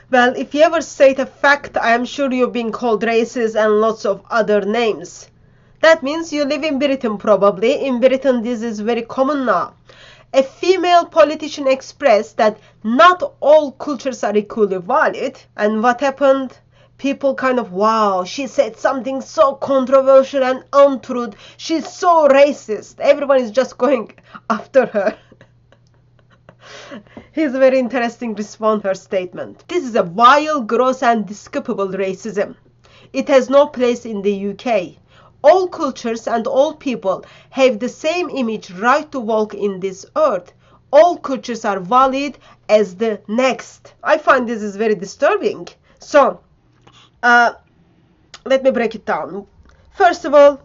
Well, if you ever state a fact, I am sure you've been called racist and lots of other names. That means you live in Britain probably. In Britain this is very common now. A female politician expressed that not all cultures are equally valid. And what happened? People kind of, wow, she said something so controversial and untruth. She's so racist. Everyone is just going after her. Here's a very interesting response to her statement. This is a vile, gross and despicable racism. It has no place in the UK. All cultures and all people have the same image right to walk in this earth. All cultures are valid as the next. I find this is very disturbing. So, let me break it down. First of all,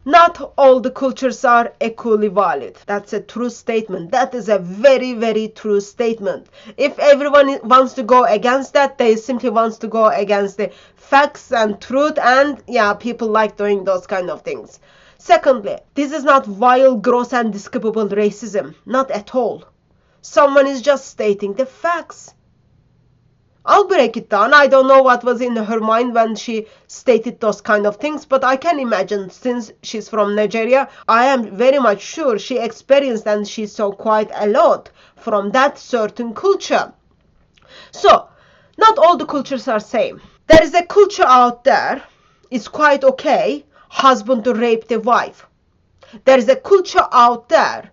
not all the cultures are equally valid. That's a true statement. That is a very, very true statement. If everyone wants to go against that, they simply wants to go against the facts and truth, and yeah, people like doing those kind of things. Secondly, this is not vile, gross and despicable racism. Not at all. Someone is just stating the facts. I'll break it down. I don't know what was in her mind when she stated those kind of things, but I can imagine, since she's from Nigeria, I am very much sure she experienced and she saw quite a lot from that certain culture. So, not all the cultures are same. There is a culture out there, it's quite okay, husband to rape the wife. There is a culture out there,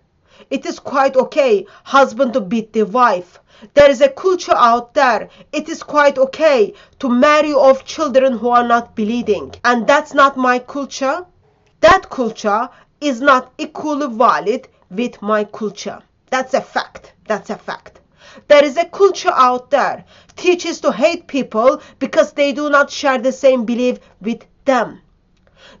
it is quite okay, husband to beat the wife. There is a culture out there, it is quite okay to marry off children who are not bleeding. And that's not my culture. That culture is not equally valid with my culture. That's a fact. That's a fact. There is a culture out there teaches to hate people because they do not share the same belief with them.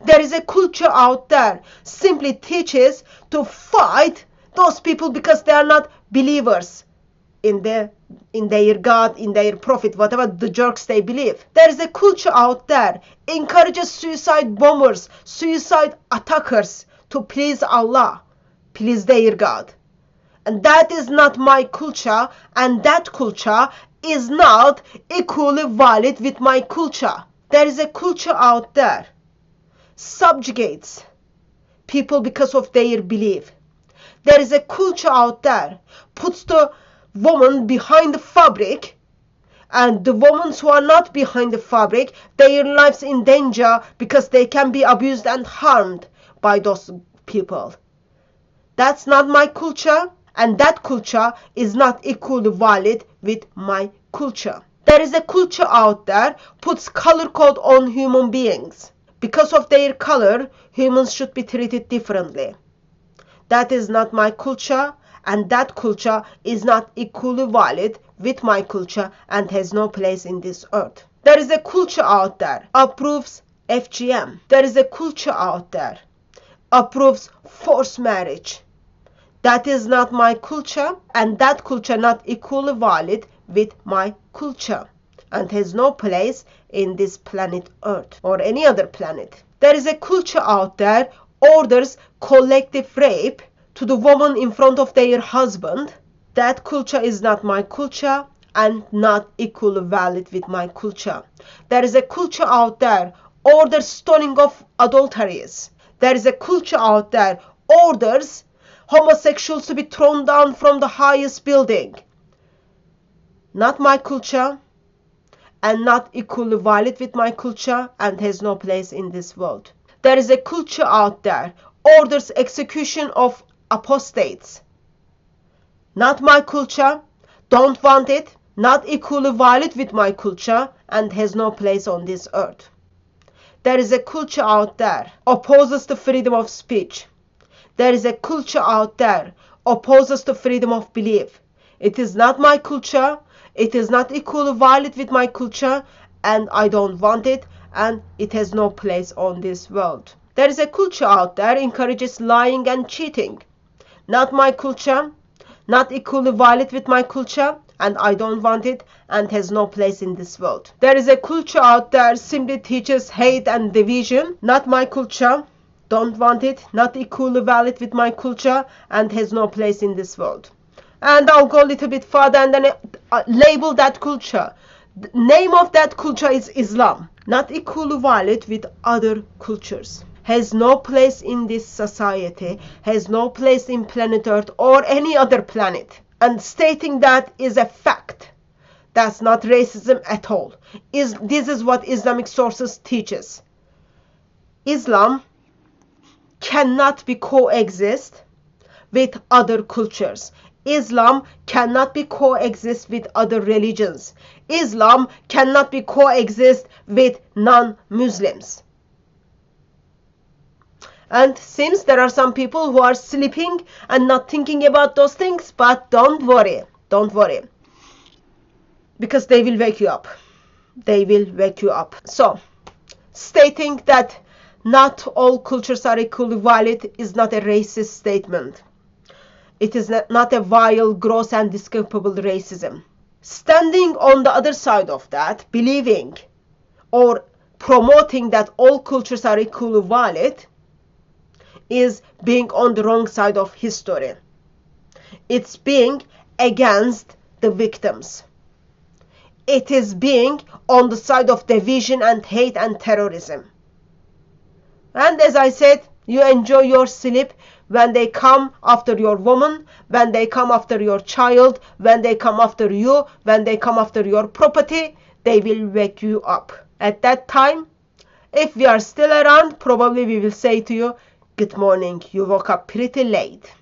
There is a culture out there simply teaches to fight those people because they are not believers in their God, in their prophet, whatever the jerks they believe. There is a culture out there encourages suicide bombers, suicide attackers to please Allah, please their God. And that is not my culture, and that culture is not equally valid with my culture. There is a culture out there subjugates people because of their belief. There is a culture out there puts the woman behind the fabric, and the women who are not behind the fabric, their lives in danger because they can be abused and harmed by those people. That's not my culture, and that culture is not equally valid with my culture. There is a culture out there puts color code on human beings. Because of their color, humans should be treated differently. That is not my culture, and that culture is not equally valid with my culture and has no place in this earth. There is a culture out there approves FGM. There is a culture out there approves forced marriage. That is not my culture, and that culture not equally valid with my culture and has no place in this planet Earth or any other planet. There is a culture out there orders collective rape to the woman in front of their husband. That culture is not my culture and not equally valid with my culture. There is a culture out there orders stoning of adulteries. There is a culture out there orders homosexuals to be thrown down from the highest building. Not my culture and not equally valid with my culture and has no place in this world. There is a culture out there orders execution of apostates. Not my culture, don't want it, not equally valid with my culture and has no place on this earth. There is a culture out there opposes the freedom of speech. There is a culture out there opposes the freedom of belief. It is not my culture, it is not equally valid with my culture, and I don't want it, and it has no place on this world. There is a culture out there encourages lying and cheating. Not my culture, not equally valid with my culture, and I don't want it and has no place in this world. There is a culture out there simply teaches hate and division. Not my culture, don't want it, not equally valid with my culture and has no place in this world. And I'll go a little bit further and then label that culture. The name of that culture is Islam. Not equally valid with other cultures. Has no place in this society, has no place in planet Earth or any other planet. And stating that is a fact. That's not racism at all. This is what Islamic sources teaches. Islam cannot be coexist with other cultures. Islam cannot be coexist with other religions. Islam cannot be coexist with non-Muslims. And seems there are some people who are sleeping and not thinking about those things, but don't worry, because they will wake you up. They will wake you up. So, stating that not all cultures are equally valid is not a racist statement. It is not a vile, gross and despicable racism. Standing on the other side of that, believing or promoting that all cultures are equally valid, is being on the wrong side of history. It's being against the victims. It is being on the side of division and hate and terrorism. And as I said, you enjoy your sleep when they come after your woman, when they come after your child, when they come after you, when they come after your property, they will wake you up. At that time, if we are still around, probably we will say to you, good morning, you woke up pretty late.